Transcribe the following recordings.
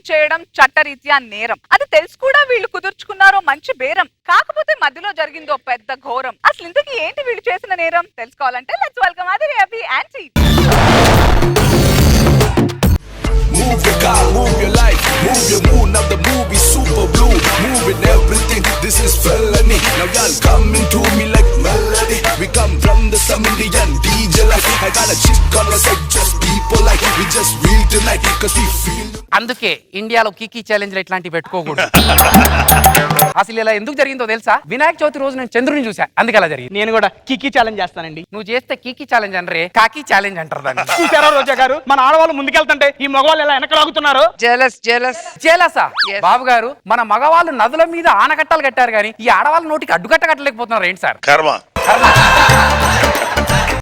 చేయడం చట్టరీత్యా నేరం. అది తెలిసి కూడా వీళ్ళు కుదుర్చుకున్నారో మంచి బేరం. కాకపోతే మధ్యలో జరిగిందో పెద్ద ఘోరం. అసలు ఇంతకీ ఏంటి వీళ్ళు చేసిన నేరం? తెలుసుకోవాలంటే let's welcome Adiri Abhi and team. Move your car, move your life, move your mood. Now the movie super blue, moving everything. This is felony. Now y'all coming to me like melody. We come from the Samarian DJ like. I got a chick on the side, just people like. We just real tonight, cause we feel. అందుకే ఇండియాలో Kiki challenge ఇట్లాంటివి పెట్టుకోకూడదు. అసలు ఇలా ఎందుకు జరిగిందో తెలుసా? వినాయక చవితి రోజు నేను చంద్రుని చూసా, అందుకే అలా జరిగింది. నేను కూడా కిక్కి ఛాలెంజ్ చేస్తానండి. నువ్వు చేస్తే కీకీ ఛాలెంజ్ అనరే, కాకీ ఛాలెంజ్ అంటారు దాన్ని. చూసారా రోజా గారు, మన ఆడవాళ్ళు ముందుకెళ్తుంటే ఈ మగవాళ్ళు ఎలా వెనకలాగుతున్నారు? జేలసా బాబు గారు, మన మగవాళ్ళు నదుల మీద ఆనకట్టలు కట్టారు కానీ ఈ ఆడవాళ్ళ నోటికి అడ్డుకట్ట కట్టలేకపోతున్నారు. ఏంటి సార్ కర్మ?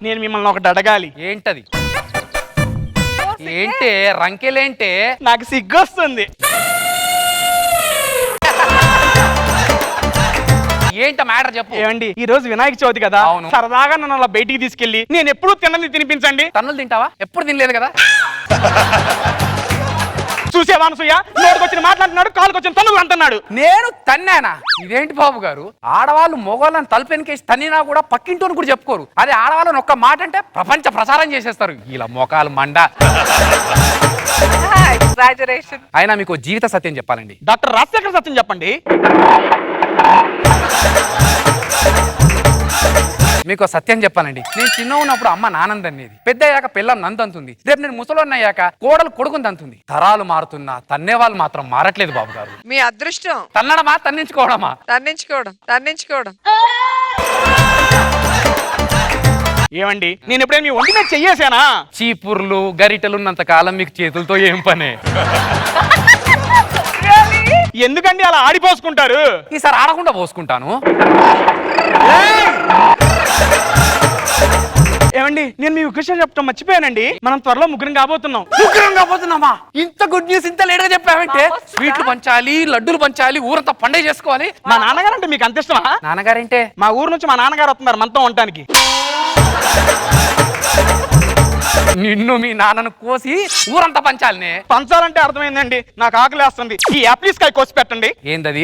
నేను మిమ్మల్ని ఒకటి అడగాలి. ఏంటది? ఏంటే రంకెలేంటే? నాకు సిగ్గొస్తుంది. ఏంట మ్యాటర్ చెప్పు. ఏమండి, ఈ రోజు వినాయక చవితి కదా, అవును. సరదాగా నన్ను అలా బయటికి తీసుకెళ్లి నేను ఎప్పుడు తిన్నది తినిపించండి. తన్నులు తింటావా? ఎప్పుడు తినలేదు కదా. చూసేవాను సూయ, నోటికొచ్చిన మాట్లాడుతున్నాడు, కాలుకొచ్చిన తన్నులు అంటున్నాడు. నేను తన్నానా? ఇదేంటి బాబు గారు, ఆడవాళ్ళు మొగోళ్ళని తలుపెనికేసి తన్నినా కూడా పక్కింటోని కూడా చెప్పుకోరు. అదే ఆడవాళ్ళని ఒక్క మాట అంటే ప్రపంచ ప్రసారం చేసేస్తారు. ఇలా మొఖాలు మండ. అయినా మీకు జీవిత సత్యం చెప్పాలండి. డాక్టర్ రాజశేఖర్ సత్యం చెప్పండి. మీకు సత్యం చెప్పాలండి. నేను చిన్న ఉన్నప్పుడు అమ్మ నానందనేది, పెద్ద అయ్యాక పిల్లం నందంతుంది. రేపు నేను ముసలోన్న అయ్యాక కోడలు కొడుకుని తంతుంది. తరాలు మారుతున్నా తన్నేవాళ్ళు మాత్రం మారట్లేదు బాబు గారు. మీ అదృష్టం. తన్నడమా తన్నించుకోవడమా? తన్నించుకోవడం. ఏమండి, నేను ఎప్పుడైనా మీ ఒంటి మీద చెయ్యేసానా? చీపుర్లు గరిటెలు ఉన్నంత కాలం మీకు చేతులతో ఏం పనే? ఎందుకండి అలా ఆడిపోసుకుంటారు? ఈసారి ఆడకుండా పోసుకుంటాను. ఏమండి, నేను మీ విషయం చెప్పడం మర్చిపోయానండి. మనం త్వరలో ముగ్గురం కాబోతున్నామా? ఇంత గుడ్ న్యూస్ ఇంత లేట్ గా చెప్పావంటే. స్వీట్లు పంచాలి, లడ్డూలు పంచాలి, ఊరంతా పండుగ చేసుకోవాలి. మా నాన్నగారు అంటే మీకు అంత ఇష్టమా? నాన్నగారంటే మా ఊరు నుంచి మా నాన్నగారు వస్తున్నారు మనతో ఉండటానికి. నిన్ను మీ నాన్నను కోసి ఊరంతా పంచాలనే. పంచాలంటే అర్థమైందండి, నాకు ఆకలేస్తుంది. ఈ యాప్లీస్ కాయ కోసి పెట్టండి. ఏందది?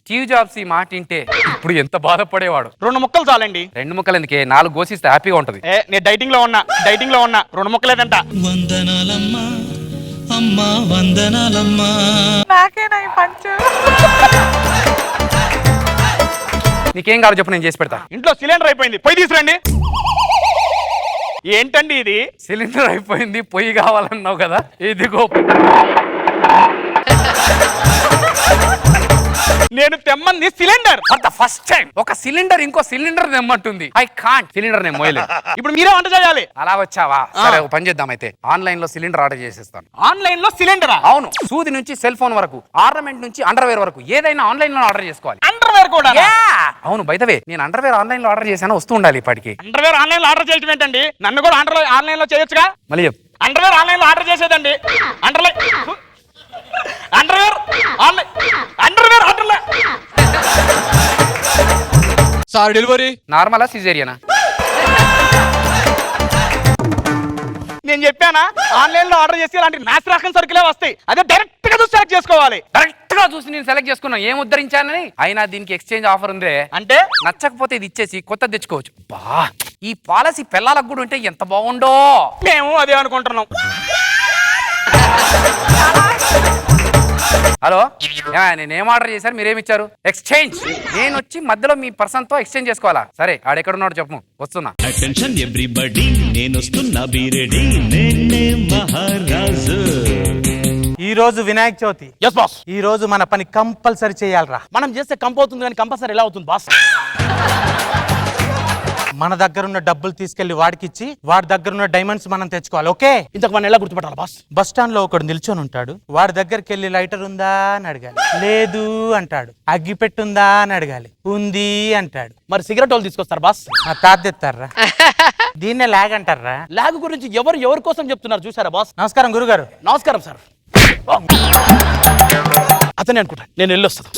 స్టీవ్ జాబ్స్ ఈ మాట వింటే ఇప్పుడు ఎంత బాధపడేవాడు. 2 ముక్కలు చాలండి. 2 ముక్కలు ఎందుకే? 4 కోసిస్తే హ్యాపీగా ఉంటది. నేను డైటింగ్ లో ఉన్నా 2 ముక్కలేదంట. వందనాలమ్మా అమ్మా వందనాలమ్మా. నీకేం కాదు చెప్పు, నేను చేసి పెడతా. ఇంట్లో సిలిండర్ అయిపోయింది, పొయ్యి తీసురండి. ఏంటండి ఇది? సిలిండర్ అయిపోయింది, పొయ్యి కావాలన్నావు కదా, ఇదిగో. నేను తెమ్మంది cylinder. For the first time ఒక సిలిండర్ ఇంకో సిలిండర్ తెమ్మంటుంది. I can't. సిలిండర్ నేను మోయలేదు. ఇప్పుడు మీరే వంట చేయాలి. అలా వచ్చావా? సరే, ఒక పని చేద్దాం అయితే. ఆన్లైన్ లో సిలిండర్ ఆర్డర్ చేసేస్తాను. ఆన్లైన్ లో సిలిండరా? అవును. సూది నుంచి సెల్ ఫోన్ వరకు, ఆర్నమెంట్ నుంచి అండర్వేర్ వరకు ఏదైనా ఆన్లైన్ లో ఆర్డర్ చేసుకోవాలి. అండర్వేర్ కూడా? అవును. బై ద వే, నేను అండర్వేర్ ఆన్లైన్ లో ఆర్డర్ చేశాను, వస్తూ ఉండాలి ఇప్పటికి. అండర్వేర్ ఆన్లైన్ లో ఆర్డర్ చేయడం ఏంటండి? నన్ను కూడా ఆన్లైన్ లో చేయొచ్చుగా. మళ్ళీ చెప్పు. అండర్వేర్ ఆన్లైన్ లో ఆర్డర్ చేసేదండి. అండర్వేర్ సార్ డెలివరీ నార్మలా సిజేరియనా? నేను చెప్పానా, ఆన్లైన్ లో ఆర్డర్ చేసి ఇలాంటి నాసి రకం సరుకులే వస్తాయి. అదే డైరెక్ట్ గా చూసి సెలెక్ట్ చేసుకోవాలి. కరెక్ట్ గా చూసి నేను సెలెక్ట్ చేసుకున్నాను, ఏం ఉద్ధరించానని. అయినా దీనికి ఎక్స్చేంజ్ ఆఫర్ ఉందే. అంటే నచ్చకపోతే ఇది ఇచ్చేసి కొత్త తెచ్చుకోవచ్చు. బా, ఈ పాలసీ పిల్లలకు కూడా ఉంటే ఎంత బాగుండో. మేము అదే అనుకుంటున్నాం. హలో, నేనేం ఆర్డర్ చేశారు, మీరేమిచ్చారు? ఎక్స్చేంజ్. నేను వచ్చి మధ్యలో మీ పర్సన్ తో ఎక్స్చేంజ్ చేసుకోవాలా? సరే, ఆడెక్కడున్నాడు చెప్పు, వస్తున్నా. అటెన్షన్ ఎవ్రీబడీ, నేను వస్తున్నా, బి రెడీ, నేనే మహారాజు. ఈ రోజు వినాయక చవితి. Yes boss. ఈ రోజు మన పని కంపల్సరీ చేయాలరా. మనం చేస్తే కంప్ అవుతుంది కానీ కంపల్సరీ ఎలా అవుతుంది బాస్? మన దగ్గర ఉన్న డబ్బులు తీసుకెళ్లి వాడికిచ్చి వాడి దగ్గర ఉన్న డైమండ్స్ మనం తెచ్చుకోవాలి. ఓకే? ఇంతకు మనం ఎలా గుర్తుపట్టాలి బాస్? బస్ స్టాండ్ లో ఒకడు నిల్చొని ఉంటాడు. వాడి దగ్గరికి వెళ్ళి లైటర్ ఉందా అని అడగాలి. లేదు అంటాడు. అగ్గి పెట్టుందా అని అడగాలి. ఉంది అంటాడు. మరి సిగరెట్ వాళ్ళు తీసుకొస్తారు బాస్? మా తాతెత్తారా? దీన్నే లాగ్ అంటారా? లాగ్ గురించి ఎవరి కోసం చెప్తున్నారు చూసారా బాస్? నమస్కారం గురుగారు. నమస్కారం సార్. అతనే అనుకుంటా, నేను వెళ్ళొస్తాను.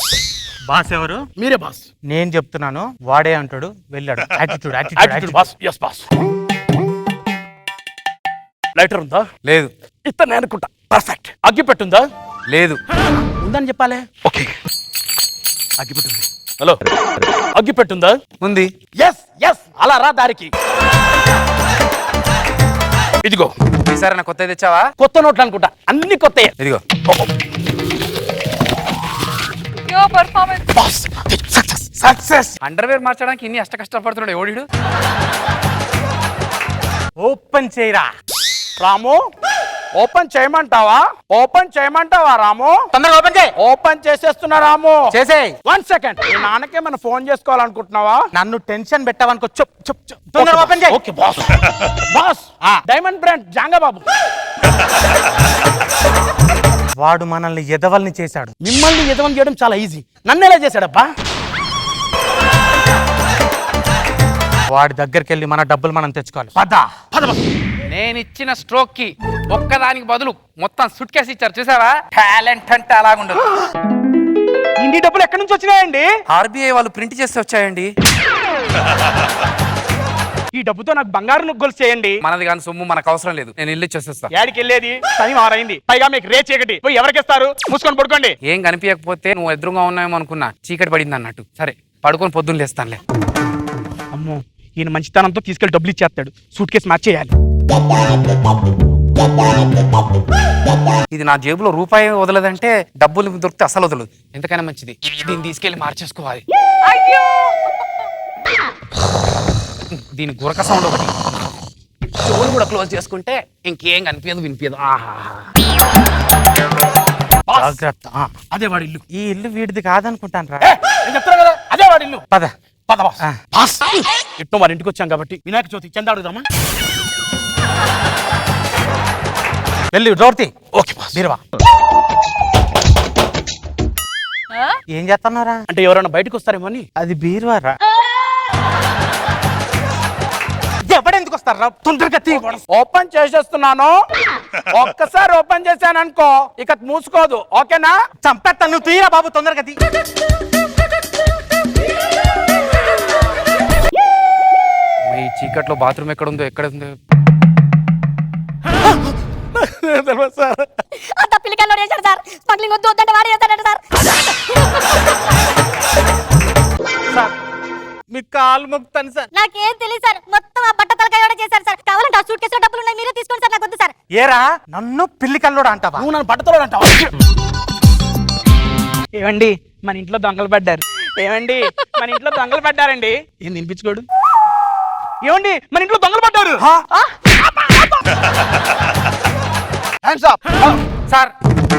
బాస్ ఎవరు? మీరే బాస్. నేను చెప్తున్నాను, వాడే అంటాడు, వెళ్ళాడు. Attitude boss. Yes boss. Lighter ఉందా? లేదు. ఇతను అనుకుంటా. పర్ఫెక్ట్. అగ్గి పెట్టుందా? లేదు. ఉందని చెప్పాలి. ఓకే, అగ్గి పెట్టుంది. హలో, అగ్గి పెట్టుందా? ఉంది. ఎస్ ఎస్, అలా రా దారికి. ఇదిగో. ఈసారి నా కొత్త తెచ్చావా? కొత్త నోట్లు అనుకుంటా, అన్ని కొత్త. ఇదిగో. Your performance. సక్సెస్. అండర్వేర్ మార్చడానికి ఇన్ని కష్టపడుతున్నాడు ఎవడు? ఓపెన్ చేయరా రాము, ఓపెన్ చేయమంటావా? ఓపెన్ చేయమంటావా రాము? తొందరగా ఓపెన్ చేయి. ఓపెన్ చేసేస్తున్నా రాము. చేసేయ్. 1 సెకండ్. మీ నాన్నకే మనం ఫోన్ చేసుకోవాలనుకుంటున్నావా? నన్ను టెన్షన్ పెట్టావనుకో. చెప్ చెప్ చెప్. తొందరగా ఓపెన్ చేయి. Okay boss. Boss, diamond brand జాంగా బాబు. వాడు మనల్ని ఎదవల్ని చేశాడు. మిమ్మల్ని ఎదవం చేయడం చాలా ఈజీ. నన్ను ఎలా చేశాడబ్బా? వాడి దగ్గరికి వెళ్ళి మన డబ్బులు మనం తెచ్చుకోవాలి. పద పద బాస్. నేను ఇచ్చిన స్ట్రోక్ కి ఒక్కదానికి బదులు మొత్తం సుట్ కేసు ఇచ్చారు. చూసావా? టాలెంట్ అంటే అలాగుండదు. ఇన్ని డబ్బులు ఎక్కడి నుంచి వచ్చినాయండి? ఆర్బీఐ వాళ్ళు ప్రింట్ చేసి వచ్చాయండి. ఈ డబ్బుతో నాకు బంగారు గొలుసు చేయండి. మనది కానీ సొమ్ము మనకు అవసరం లేదు. నేను ఇల్లు చేసేస్తా. యాడికి వెళ్ళేది? టైం ఆరైంది. పైగా మీకు రే చీకటి. పోయి ఎవరికిస్తారు? మూసుకొని పడుకోండి. ఏం కనిపించకపోతే నువ్వు ఎదురుగా ఉన్నాయేమో అనుకున్నా. చీకటి పడింది అన్నట్టు. సరే పడుకొని పొద్దున్న లేస్తానులే. అమ్మో, ఈయన మంచితనంతో తీసుకెళ్లి డబ్బులు ఇచ్చేస్తాడు. సూట్ కేసు మ్యాచ్ చేయాలి. ఇది నా జేబులో రూపాయి వదలదంటే డబ్బులు దొరికితే అసలు వదలదు. ఎంతకైనా మంచిది. దీన్ని తీసుకెళ్లి మార్చేసుకోవాలి. అయ్యో, దీని గురక సౌండ్ ఒకటి. చెవులు కూడా క్లోజ్ చేసుకుంటే ఇంకేం కనిపించదు, వినిపించదు. ఆహా, జాగ్రత్త. అదే వాడి ఇల్లు. ఈ ఇల్లు వీడిది కాదనుకుంటాను రా. నేను చెప్తాను కదా, అదే వాడి ఇల్లు. పద. పద బాస్. బాస్, ఇట్టో వారి ఇంటికి వచ్చాం కాబట్టి వినాయక చవితి చందా అడుగుదామా? వెళ్ళి డోర్ తీ. Okay boss. బీరువా. ఆ? ఏం చేస్తున్నారా? అంటే ఎవరైనా బయటకు వస్తారేమో అని. అది బీరువారా? ఎవడెందుకు వస్తారా? తొందరగా తీ. ఓపెన్ చేసేస్తున్నాను. ఒక్కసారి ఓపెన్ చేశాను అనుకో, ఇక మూసుకోదు. ఓకేనా? చంపేస్తా. నువ్వు తీరా బాబు, తొందరగా తీ. ఈ చీకట్లో బాత్రూమ్ ఎక్కడ ఉందో, ఎక్కడ ఉందో. సార్, అంత పిల్లకల్లో చేశాడు సార్. స్మగ్లింగ్ వద్దు వద్దంటే వాడే చేస్తాడట సార్. సార్ మీకు కాలు మొక్కుతాను సార్. నాకేం తెలియదు సార్. మొత్తం ఆ బట్ట తలకాయ కూడా చేశారు సార్. కావాలంటే ఆ సూట్ కేసులో డబ్బులు ఉన్నాయి, మీరే తీసుకోండి సార్. నాకు వద్దు సార్. ఏరా నన్ను పిల్లి కల్లోడా అంటావా? నువ్వు నన్ను పట్టతోడు అంటావా? ఏమండి, మన ఇంట్లో దొంగలు పడ్డారు. ఏమండి, మన ఇంట్లో దొంగలు పడ్డారండి. ఏం వినిపించుకోడు? ఏమండి, మన ఇంట్లో దొంగలు పడ్డారు. Hands up. సార్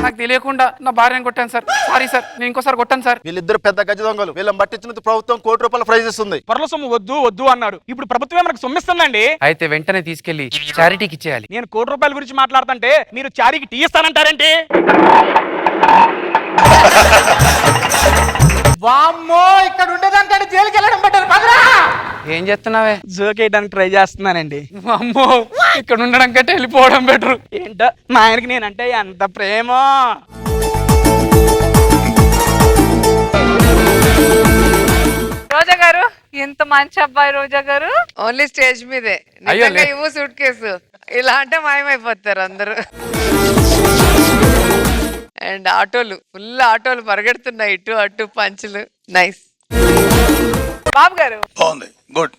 నాకు తెలియకుండా నా భార్యను కొట్టాను సార్. సారీ సార్, నేను ఇంకోసారి కొట్టాను సార్. వీళ్ళిద్దరు పెద్ద గజ దొంగలు. వీళ్ళని పట్టించినందుకు ప్రభుత్వం ₹1 ప్రైజ్ ఇస్తుంది. పర్ల సొమ్ము వద్దు వద్దు అన్నాడు. ఇప్పుడు ప్రభుత్వమే మనకు సొమ్మిస్తుందండి. అయితే వెంటనే తీసుకెళ్లి చారిటీకి ఇచ్చేయాలి. నేను ₹1 గురించి మాట్లాడుతుంటే మీరు చారీకి టీ ఇస్తానంటారేంటి? వామ్మో, ఇక్కడ ఉండేదానికంటే జైలుకి వెళ్ళడం బెటర్. పదరా. ఏం చేస్తున్నావే? జోక్ వేయడానికి ట్రై చేస్తున్నానండి. అమ్మో, ఇక్కడ ఉండడం కంటే వెళ్ళిపోవడం బెటర్. ఏంటో మా ఆయనకి నేనంటే ఎంత ప్రేమ. రోజా గారు, ఎంత మంచి అబ్బాయి రోజా గారు. ఓన్లీ స్టేజ్ మీదే. అయ్యో, నిజంగా ఇవ్వు సూట్ కేసు. ఇలా అంటే మాయమైపోతారు అందరూ. అండ్ ఆటోలు, ఫుల్ ఆటోలు పరిగెడుతున్నాయి ఇటు అటు, పంచులు. నైస్. బాబు గారు, బాగుంది, గుడ్.